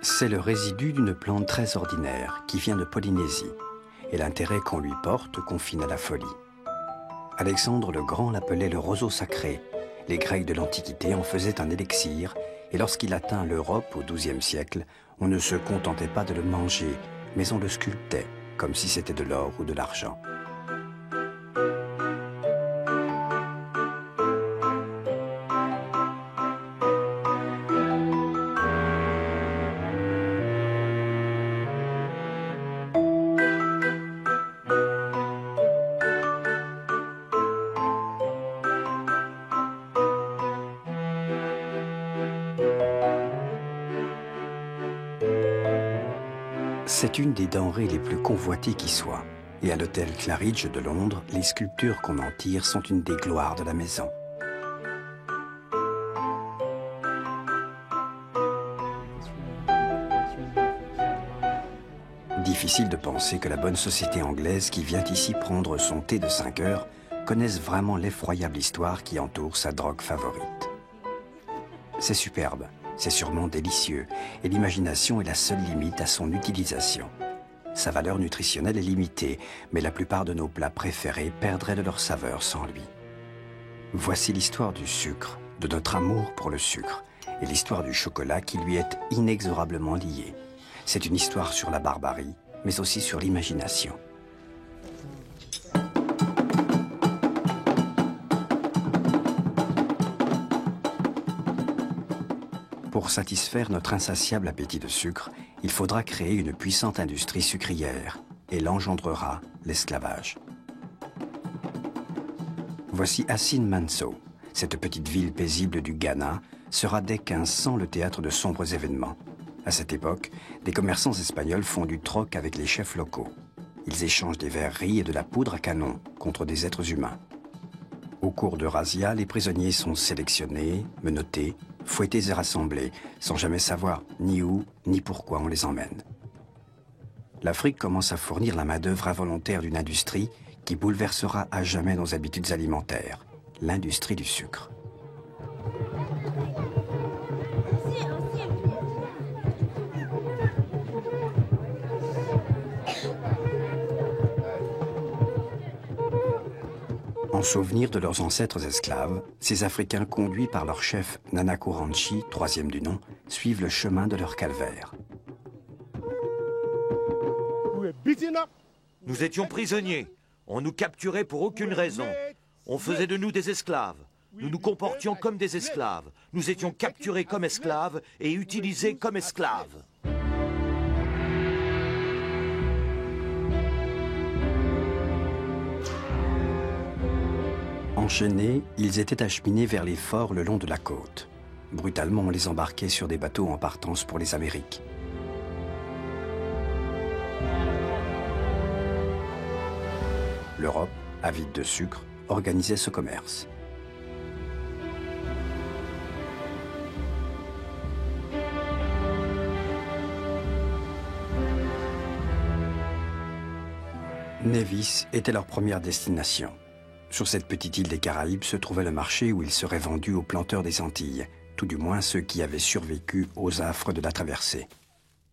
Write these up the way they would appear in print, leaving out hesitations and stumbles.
C'est le résidu d'une plante très ordinaire qui vient de Polynésie, et l'intérêt qu'on lui porte confine à la folie. Alexandre le Grand l'appelait le roseau sacré. Les Grecs de l'Antiquité en faisaient un élixir, et lorsqu'il atteint l'Europe au XIIe siècle, on ne se contentait pas de le manger, mais on le sculptait, comme si c'était de l'or ou de l'argent. C'est une des denrées les plus convoitées qui soit. Et à l'hôtel Claridge de Londres, les sculptures qu'on en tire sont une des gloires de la maison. Difficile de penser que la bonne société anglaise qui vient ici prendre son thé de 5 heures connaisse vraiment l'effroyable histoire qui entoure sa drogue favorite. C'est superbe. C'est sûrement délicieux, et l'imagination est la seule limite à son utilisation. Sa valeur nutritionnelle est limitée, mais la plupart de nos plats préférés perdraient de leur saveur sans lui. Voici l'histoire du sucre, de notre amour pour le sucre, et l'histoire du chocolat qui lui est inexorablement liée. C'est une histoire sur la barbarie, mais aussi sur l'imagination. Pour satisfaire notre insatiable appétit de sucre, il faudra créer une puissante industrie sucrière, et l'engendrera l'esclavage. Voici Assine Manso. Cette petite ville paisible du Ghana sera dès 1500 le théâtre de sombres événements. À cette époque, des commerçants espagnols font du troc avec les chefs locaux. Ils échangent des verreries et de la poudre à canon contre des êtres humains. Au cours de razzias, les prisonniers sont sélectionnés, menottés, fouettés et rassemblés, sans jamais savoir ni où ni pourquoi on les emmène. L'Afrique commence à fournir la main-d'œuvre involontaire d'une industrie qui bouleversera à jamais nos habitudes alimentaires, l'industrie du sucre. En souvenir de leurs ancêtres esclaves, ces Africains conduits par leur chef Nana Kouranchi, troisième du nom, suivent le chemin de leur calvaire. Nous étions prisonniers. On nous capturait pour aucune raison. On faisait de nous des esclaves. Nous nous comportions comme des esclaves. Nous étions capturés comme esclaves et utilisés comme esclaves. Enchaînés, ils étaient acheminés vers les forts le long de la côte. Brutalement, on les embarquait sur des bateaux en partance pour les Amériques. L'Europe, avide de sucre, organisait ce commerce. Nevis était leur première destination. Sur cette petite île des Caraïbes se trouvait le marché où ils seraient vendus aux planteurs des Antilles, tout du moins ceux qui avaient survécu aux affres de la traversée.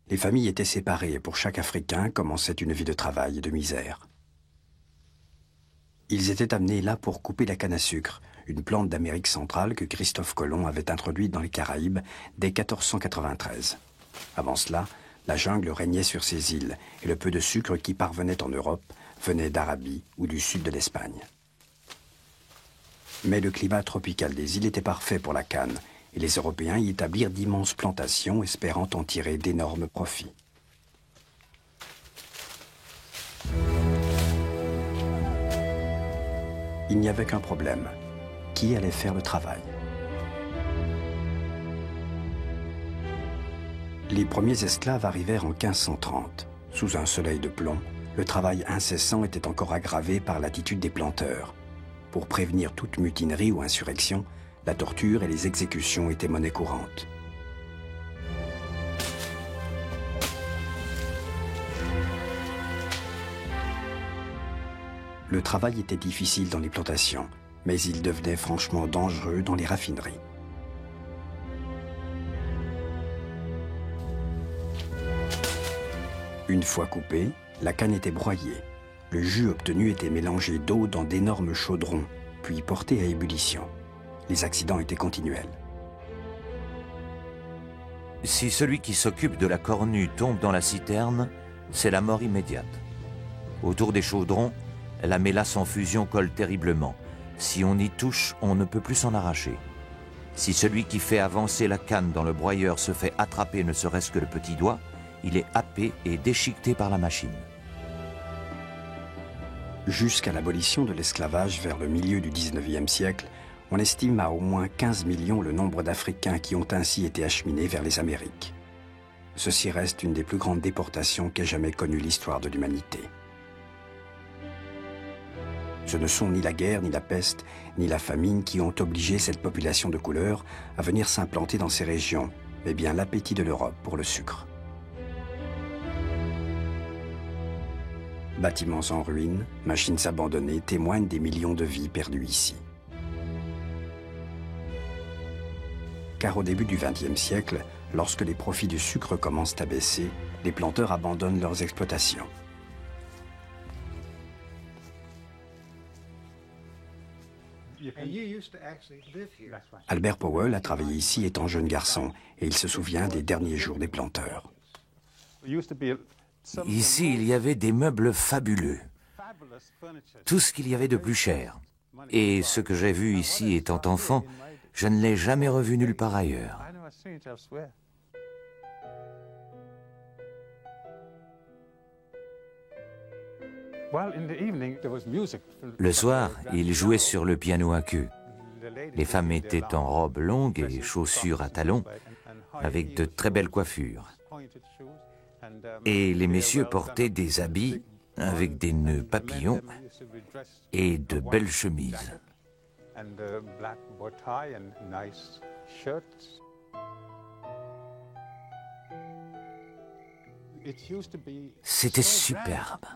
Les familles étaient séparées et pour chaque Africain commençait une vie de travail et de misère. Ils étaient amenés là pour couper la canne à sucre, une plante d'Amérique centrale que Christophe Colomb avait introduite dans les Caraïbes dès 1493. Avant cela, la jungle régnait sur ces îles et le peu de sucre qui parvenait en Europe venait d'Arabie ou du sud de l'Espagne. Mais le climat tropical des îles était parfait pour la canne, et les Européens y établirent d'immenses plantations, espérant en tirer d'énormes profits. Il n'y avait qu'un problème. Qui allait faire le travail? Les premiers esclaves arrivèrent en 1530. Sous un soleil de plomb, le travail incessant était encore aggravé par l'attitude des planteurs. Pour prévenir toute mutinerie ou insurrection, la torture et les exécutions étaient monnaie courante. Le travail était difficile dans les plantations, mais il devenait franchement dangereux dans les raffineries. Une fois coupée, la canne était broyée. Le jus obtenu était mélangé d'eau dans d'énormes chaudrons, puis porté à ébullition. Les accidents étaient continuels. Si celui qui s'occupe de la cornue tombe dans la citerne, c'est la mort immédiate. Autour des chaudrons, la mélasse en fusion colle terriblement. Si on y touche, on ne peut plus s'en arracher. Si celui qui fait avancer la canne dans le broyeur se fait attraper ne serait-ce que le petit doigt, il est happé et déchiqueté par la machine. Jusqu'à l'abolition de l'esclavage vers le milieu du XIXe siècle, on estime à au moins 15 millions le nombre d'Africains qui ont ainsi été acheminés vers les Amériques. Ceci reste une des plus grandes déportations qu'ait jamais connue l'histoire de l'humanité. Ce ne sont ni la guerre, ni la peste, ni la famine qui ont obligé cette population de couleur à venir s'implanter dans ces régions, mais bien l'appétit de l'Europe pour le sucre. Bâtiments en ruine, machines abandonnées témoignent des millions de vies perdues ici. Car au début du XXe siècle, lorsque les profits du sucre commencent à baisser, les planteurs abandonnent leurs exploitations. Albert Powell a travaillé ici étant jeune garçon et il se souvient des derniers jours des planteurs. Ici, il y avait des meubles fabuleux. Tout ce qu'il y avait de plus cher. Et ce que j'ai vu ici étant enfant, je ne l'ai jamais revu nulle part ailleurs. Le soir, il jouait sur le piano à queue. Les femmes étaient en robes longues et chaussures à talons, avec de très belles coiffures. Et les messieurs portaient des habits avec des nœuds papillons et de belles chemises. C'était superbe.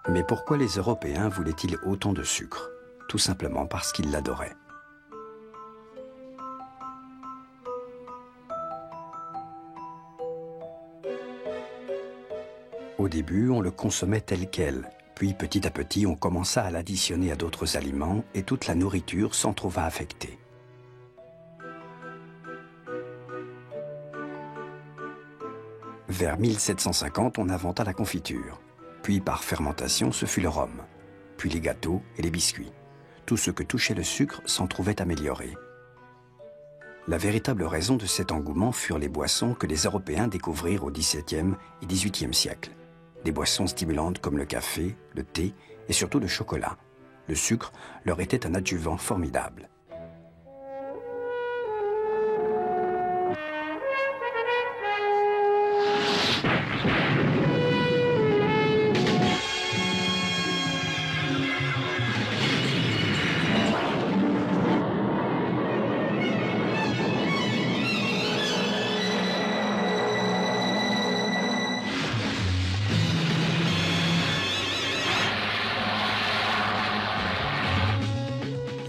Mais pourquoi les Européens voulaient-ils autant de sucre? Tout simplement parce qu'ils l'adoraient. Au début, on le consommait tel quel, puis petit à petit, on commença à l'additionner à d'autres aliments et toute la nourriture s'en trouva affectée. Vers 1750, on inventa la confiture. Puis, par fermentation, ce fut le rhum. Puis les gâteaux et les biscuits. Tout ce que touchait le sucre s'en trouvait amélioré. La véritable raison de cet engouement furent les boissons que les Européens découvrirent au XVIIe et XVIIIe siècle. Des boissons stimulantes comme le café, le thé et surtout le chocolat. Le sucre leur était un adjuvant formidable.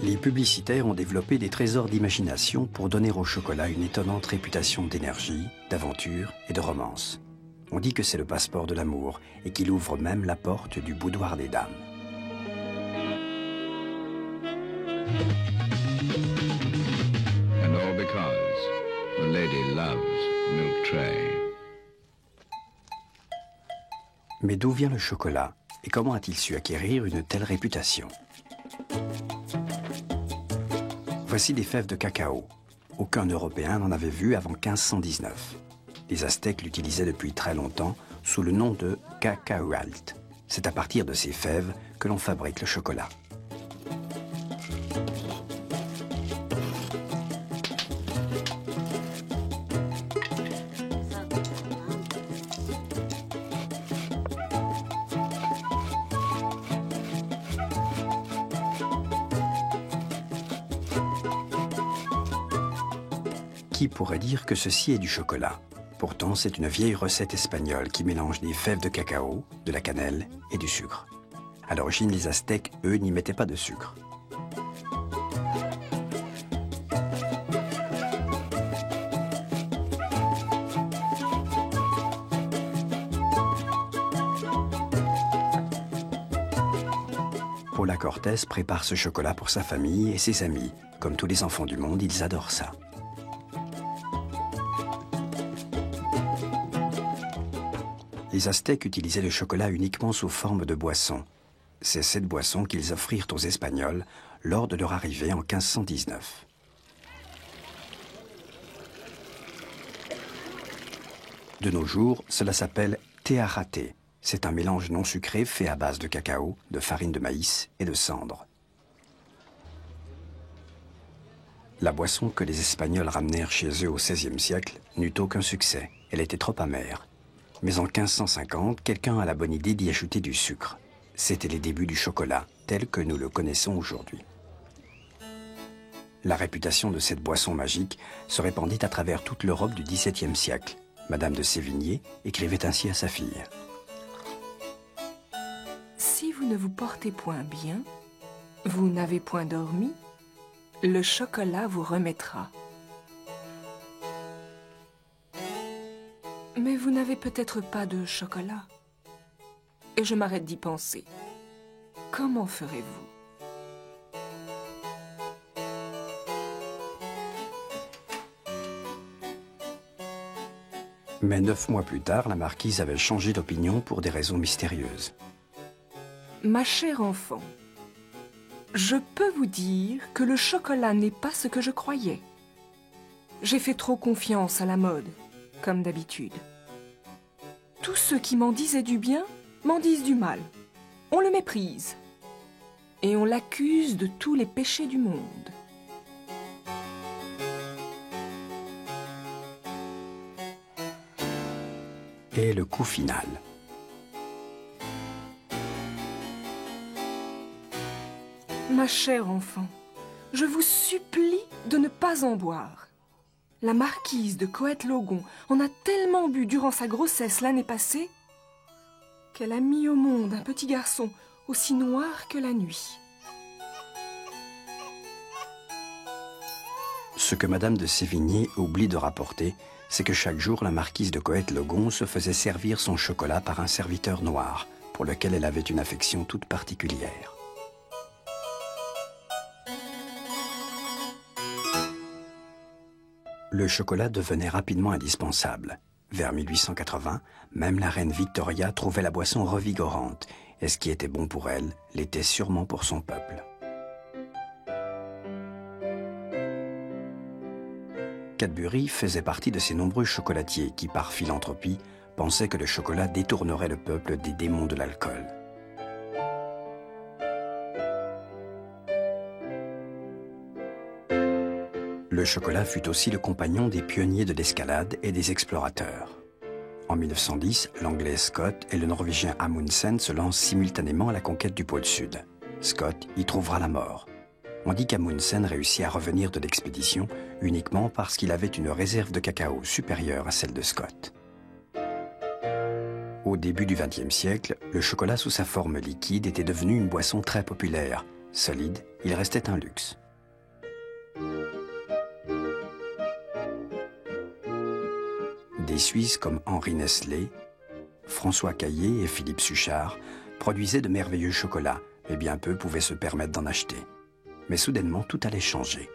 Les publicitaires ont développé des trésors d'imagination pour donner au chocolat une étonnante réputation d'énergie, d'aventure et de romance. On dit que c'est le passeport de l'amour et qu'il ouvre même la porte du boudoir des dames. And all because the lady loves milk tray. Mais d'où vient le chocolat et comment a-t-il su acquérir une telle réputation? Voici des fèves de cacao. Aucun Européen n'en avait vu avant 1519. Les Aztèques l'utilisaient depuis très longtemps sous le nom de cacahualt. C'est à partir de ces fèves que l'on fabrique le chocolat. Qui pourrait dire que ceci est du chocolat? Pourtant, c'est une vieille recette espagnole qui mélange des fèves de cacao, de la cannelle et du sucre. À l'origine, les Aztèques, eux, n'y mettaient pas de sucre. Paula Cortés prépare ce chocolat pour sa famille et ses amis. Comme tous les enfants du monde, ils adorent ça. Les Aztèques utilisaient le chocolat uniquement sous forme de boisson. C'est cette boisson qu'ils offrirent aux Espagnols lors de leur arrivée en 1519. De nos jours, cela s'appelle teajate. C'est un mélange non sucré fait à base de cacao, de farine de maïs et de cendre. La boisson que les Espagnols ramenèrent chez eux au XVIe siècle n'eut aucun succès. Elle était trop amère. Mais en 1550, quelqu'un a la bonne idée d'y ajouter du sucre. C'était les débuts du chocolat, tel que nous le connaissons aujourd'hui. La réputation de cette boisson magique se répandit à travers toute l'Europe du XVIIe siècle. Madame de Sévigné écrivait ainsi à sa fille. Si vous ne vous portez point bien, vous n'avez point dormi, le chocolat vous remettra. Mais vous n'avez peut-être pas de chocolat. Et je m'arrête d'y penser. Comment ferez-vous? Mais 9 mois plus tard, la marquise avait changé d'opinion pour des raisons mystérieuses. Ma chère enfant, je peux vous dire que le chocolat n'est pas ce que je croyais. J'ai fait trop confiance à la mode, comme d'habitude. Tous ceux qui m'en disaient du bien m'en disent du mal. On le méprise. Et on l'accuse de tous les péchés du monde. Et le coup final. Ma chère enfant, je vous supplie de ne pas en boire. La marquise de Coët-Logon en a tellement bu durant sa grossesse l'année passée qu'elle a mis au monde un petit garçon aussi noir que la nuit. Ce que Madame de Sévigné oublie de rapporter, c'est que chaque jour, la marquise de Coët-Logon se faisait servir son chocolat par un serviteur noir, pour lequel elle avait une affection toute particulière. Le chocolat devenait rapidement indispensable. Vers 1880, même la reine Victoria trouvait la boisson revigorante, et ce qui était bon pour elle l'était sûrement pour son peuple. Cadbury faisait partie de ces nombreux chocolatiers qui, par philanthropie, pensaient que le chocolat détournerait le peuple des démons de l'alcool. Le chocolat fut aussi le compagnon des pionniers de l'escalade et des explorateurs. En 1910, l'anglais Scott et le norvégien Amundsen se lancent simultanément à la conquête du pôle Sud. Scott y trouvera la mort. On dit qu'Amundsen réussit à revenir de l'expédition uniquement parce qu'il avait une réserve de cacao supérieure à celle de Scott. Au début du XXe siècle, le chocolat sous sa forme liquide était devenu une boisson très populaire. Solide, il restait un luxe. Des Suisses comme Henri Nestlé, François Caillé et Philippe Suchard produisaient de merveilleux chocolats, mais bien peu pouvaient se permettre d'en acheter. Mais soudainement, tout allait changer.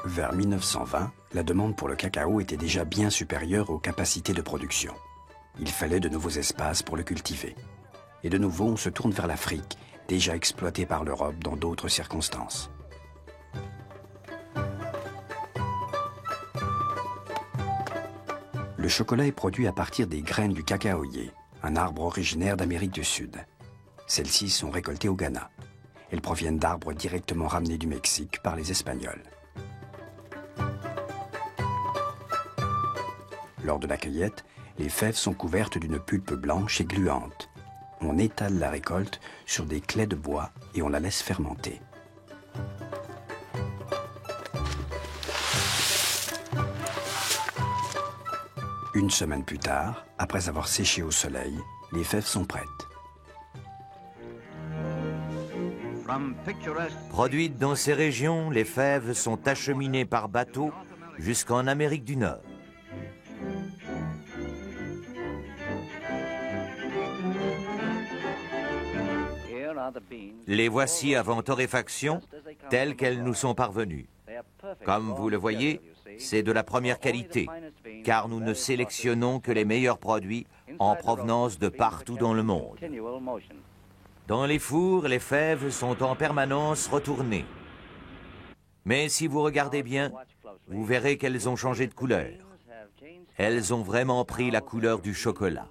Vers 1920, la demande pour le cacao était déjà bien supérieure aux capacités de production. Il fallait de nouveaux espaces pour le cultiver. Et de nouveau, on se tourne vers l'Afrique, déjà exploitée par l'Europe dans d'autres circonstances. Le chocolat est produit à partir des graines du cacaoyer, un arbre originaire d'Amérique du Sud. Celles-ci sont récoltées au Ghana. Elles proviennent d'arbres directement ramenés du Mexique par les Espagnols. Lors de la cueillette, les fèves sont couvertes d'une pulpe blanche et gluante. On étale la récolte sur des claies de bois et on la laisse fermenter. Une semaine plus tard, après avoir séché au soleil, les fèves sont prêtes. Produites dans ces régions, les fèves sont acheminées par bateau jusqu'en Amérique du Nord. Les voici avant torréfaction, telles qu'elles nous sont parvenues. Comme vous le voyez, c'est de la première qualité, car nous ne sélectionnons que les meilleurs produits en provenance de partout dans le monde. Dans les fours, les fèves sont en permanence retournées. Mais si vous regardez bien, vous verrez qu'elles ont changé de couleur. Elles ont vraiment pris la couleur du chocolat.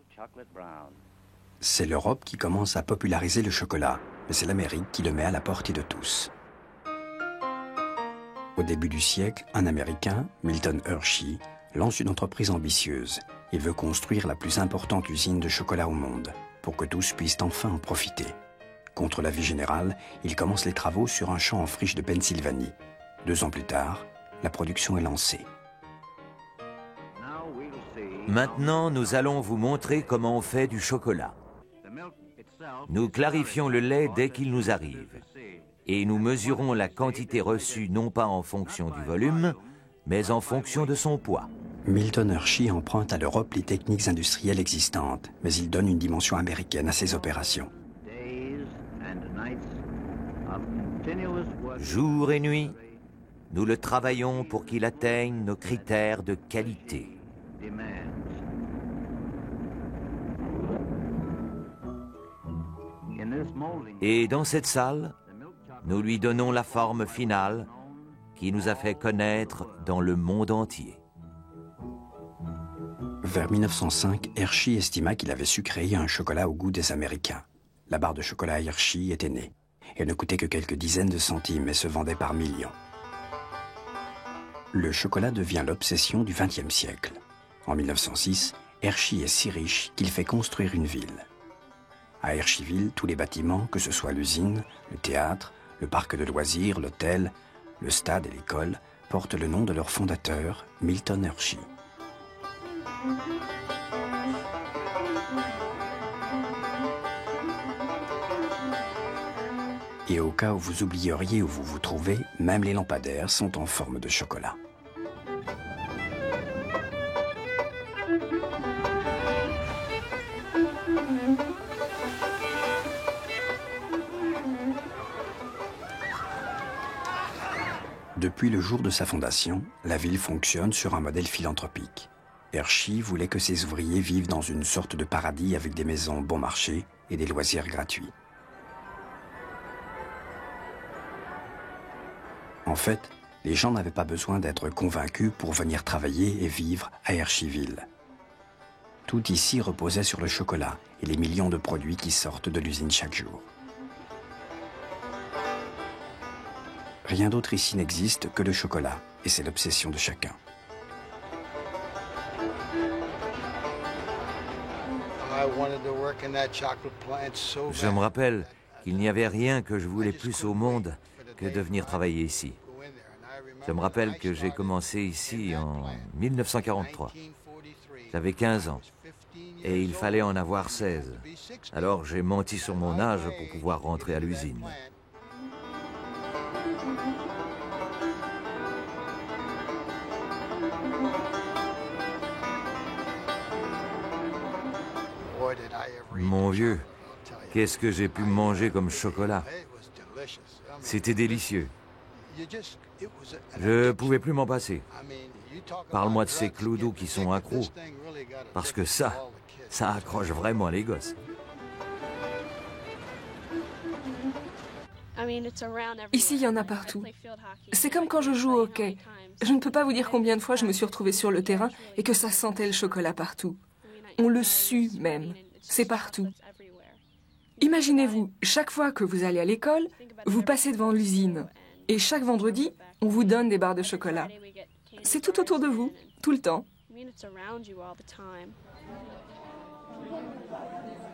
C'est l'Europe qui commence à populariser le chocolat, mais c'est l'Amérique qui le met à la portée de tous. Au début du siècle, un Américain, Milton Hershey, lance une entreprise ambitieuse. Il veut construire la plus importante usine de chocolat au monde, pour que tous puissent enfin en profiter. Contre l'avis général, il commence les travaux sur un champ en friche de Pennsylvanie. 2 ans plus tard, la production est lancée. Maintenant, nous allons vous montrer comment on fait du chocolat. Nous clarifions le lait dès qu'il nous arrive. Et nous mesurons la quantité reçue non pas en fonction du volume, mais en fonction de son poids. Milton Hershey emprunte à l'Europe les techniques industrielles existantes, mais il donne une dimension américaine à ses opérations. Jour et nuit, nous le travaillons pour qu'il atteigne nos critères de qualité. Et dans cette salle, nous lui donnons la forme finale qui nous a fait connaître dans le monde entier. Vers 1905, Hershey estima qu'il avait su créer un chocolat au goût des Américains. La barre de chocolat Hershey était née. Elle ne coûtait que quelques dizaines de centimes et se vendait par millions. Le chocolat devient l'obsession du XXe siècle. En 1906, Hershey est si riche qu'il fait construire une ville. À Hersheyville, tous les bâtiments, que ce soit l'usine, le théâtre, le parc de loisirs, l'hôtel, le stade et l'école, portent le nom de leur fondateur, Milton Hershey. Et au cas où vous oublieriez où vous vous trouvez, même les lampadaires sont en forme de chocolat. Depuis le jour de sa fondation, la ville fonctionne sur un modèle philanthropique. Hershey voulait que ses ouvriers vivent dans une sorte de paradis avec des maisons bon marché et des loisirs gratuits. En fait, les gens n'avaient pas besoin d'être convaincus pour venir travailler et vivre à Hersheyville. Tout ici reposait sur le chocolat et les millions de produits qui sortent de l'usine chaque jour. Rien d'autre ici n'existe que le chocolat, et c'est l'obsession de chacun. Je me rappelle qu'il n'y avait rien que je voulais plus au monde que de venir travailler ici. Je me rappelle que j'ai commencé ici en 1943. J'avais 15 ans et il fallait en avoir 16. Alors j'ai menti sur mon âge pour pouvoir rentrer à l'usine. Mon vieux, qu'est-ce que j'ai pu manger comme chocolat? C'était délicieux. Je ne pouvais plus m'en passer. Parle-moi de ces clodos qui sont accros, parce que ça accroche vraiment les gosses. Ici, il y en a partout. C'est comme quand je joue au hockey. Je ne peux pas vous dire combien de fois je me suis retrouvée sur le terrain et que ça sentait le chocolat partout. On le sue même. C'est partout. Imaginez-vous, chaque fois que vous allez à l'école, vous passez devant l'usine. Et chaque vendredi, on vous donne des barres de chocolat. C'est tout autour de vous, tout le temps.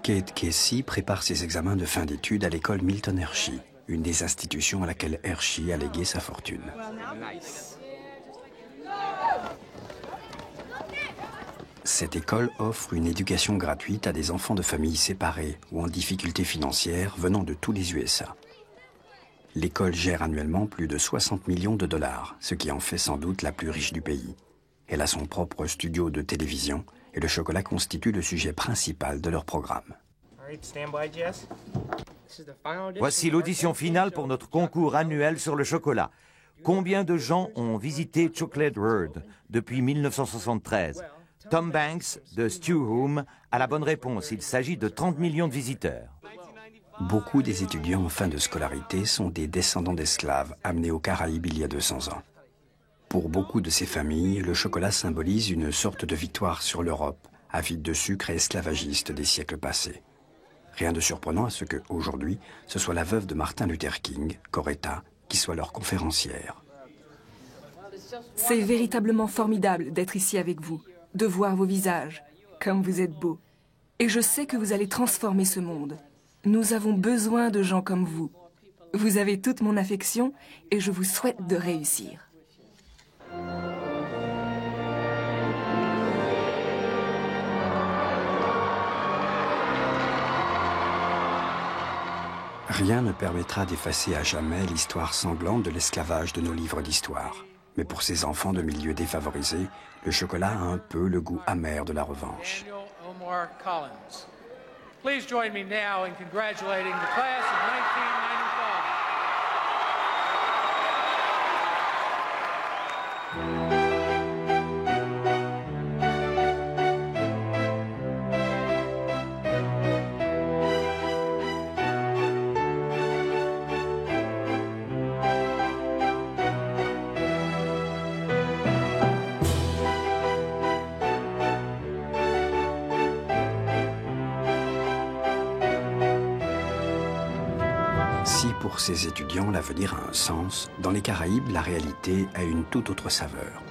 Kate Casey prépare ses examens de fin d'études à l'école Milton Hershey, une des institutions à laquelle Hershey a légué sa fortune. Cette école offre une éducation gratuite à des enfants de familles séparées ou en difficulté financière venant de tous les USA. L'école gère annuellement plus de 60 millions de dollars, ce qui en fait sans doute la plus riche du pays. Elle a son propre studio de télévision et le chocolat constitue le sujet principal de leur programme. Voici l'audition finale pour notre concours annuel sur le chocolat. Combien de gens ont visité Chocolate World depuis 1973? Tom Banks de Stew Home a la bonne réponse. Il s'agit de 30 millions de visiteurs. Beaucoup des étudiants en fin de scolarité sont des descendants d'esclaves amenés aux Caraïbes il y a 200 ans. Pour beaucoup de ces familles, le chocolat symbolise une sorte de victoire sur l'Europe, avide de sucre et esclavagiste des siècles passés. Rien de surprenant à ce que, aujourd'hui, ce soit la veuve de Martin Luther King, Coretta, qui soit leur conférencière. C'est véritablement formidable d'être ici avec vous, de voir vos visages, comme vous êtes beaux. Et je sais que vous allez transformer ce monde. Nous avons besoin de gens comme vous. Vous avez toute mon affection et je vous souhaite de réussir. Rien ne permettra d'effacer à jamais l'histoire sanglante de l'esclavage de nos livres d'histoire. Mais pour ces enfants de milieux défavorisés, le chocolat a un peu le goût amer de la revanche. Please join me now in congratulating the class of 1995. Si pour ces étudiants l'avenir a un sens, dans les Caraïbes, la réalité a une toute autre saveur.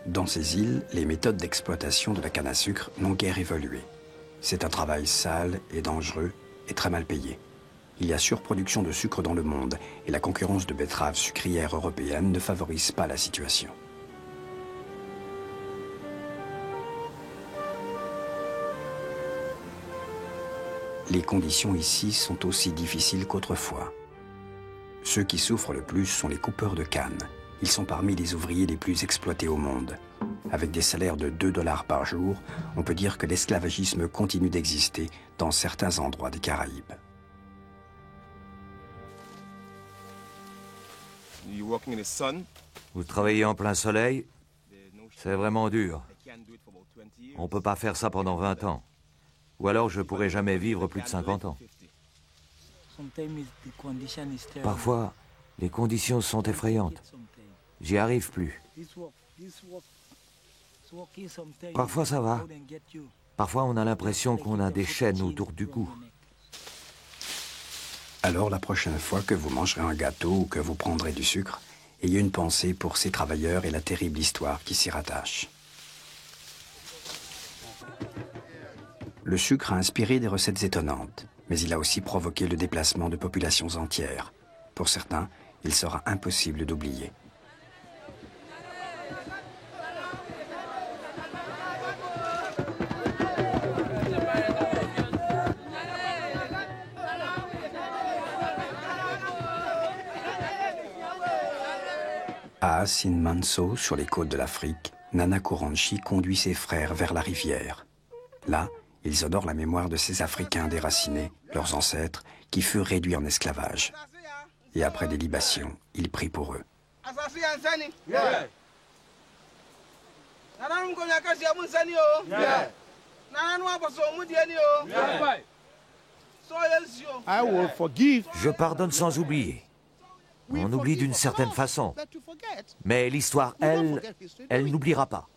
Dans ces îles, les méthodes d'exploitation de la canne à sucre n'ont guère évolué. C'est un travail sale et dangereux et très mal payé. Il y a surproduction de sucre dans le monde et la concurrence de betteraves sucrières européennes ne favorise pas la situation. Les conditions ici sont aussi difficiles qu'autrefois. Ceux qui souffrent le plus sont les coupeurs de canne. Ils sont parmi les ouvriers les plus exploités au monde. Avec des salaires de 2 $ par jour, on peut dire que l'esclavagisme continue d'exister dans certains endroits des Caraïbes. Vous travaillez en plein soleil, c'est vraiment dur. On ne peut pas faire ça pendant 20 ans. Ou alors je ne pourrai jamais vivre plus de 50 ans. Parfois, les conditions sont effrayantes. J'y arrive plus. Parfois ça va. Parfois on a l'impression qu'on a des chaînes autour du cou. Alors la prochaine fois que vous mangerez un gâteau ou que vous prendrez du sucre, ayez une pensée pour ces travailleurs et la terrible histoire qui s'y rattache. Le sucre a inspiré des recettes étonnantes, mais il a aussi provoqué le déplacement de populations entières. Pour certains, il sera impossible d'oublier. À Asin Manso, sur les côtes de l'Afrique, Nana Kouranchi conduit ses frères vers la rivière. Là, ils honorent la mémoire de ces Africains déracinés, leurs ancêtres, qui furent réduits en esclavage. Et après des libations, ils prient pour eux. Je pardonne sans oublier. On oublie d'une certaine façon. Mais l'histoire, elle n'oubliera pas.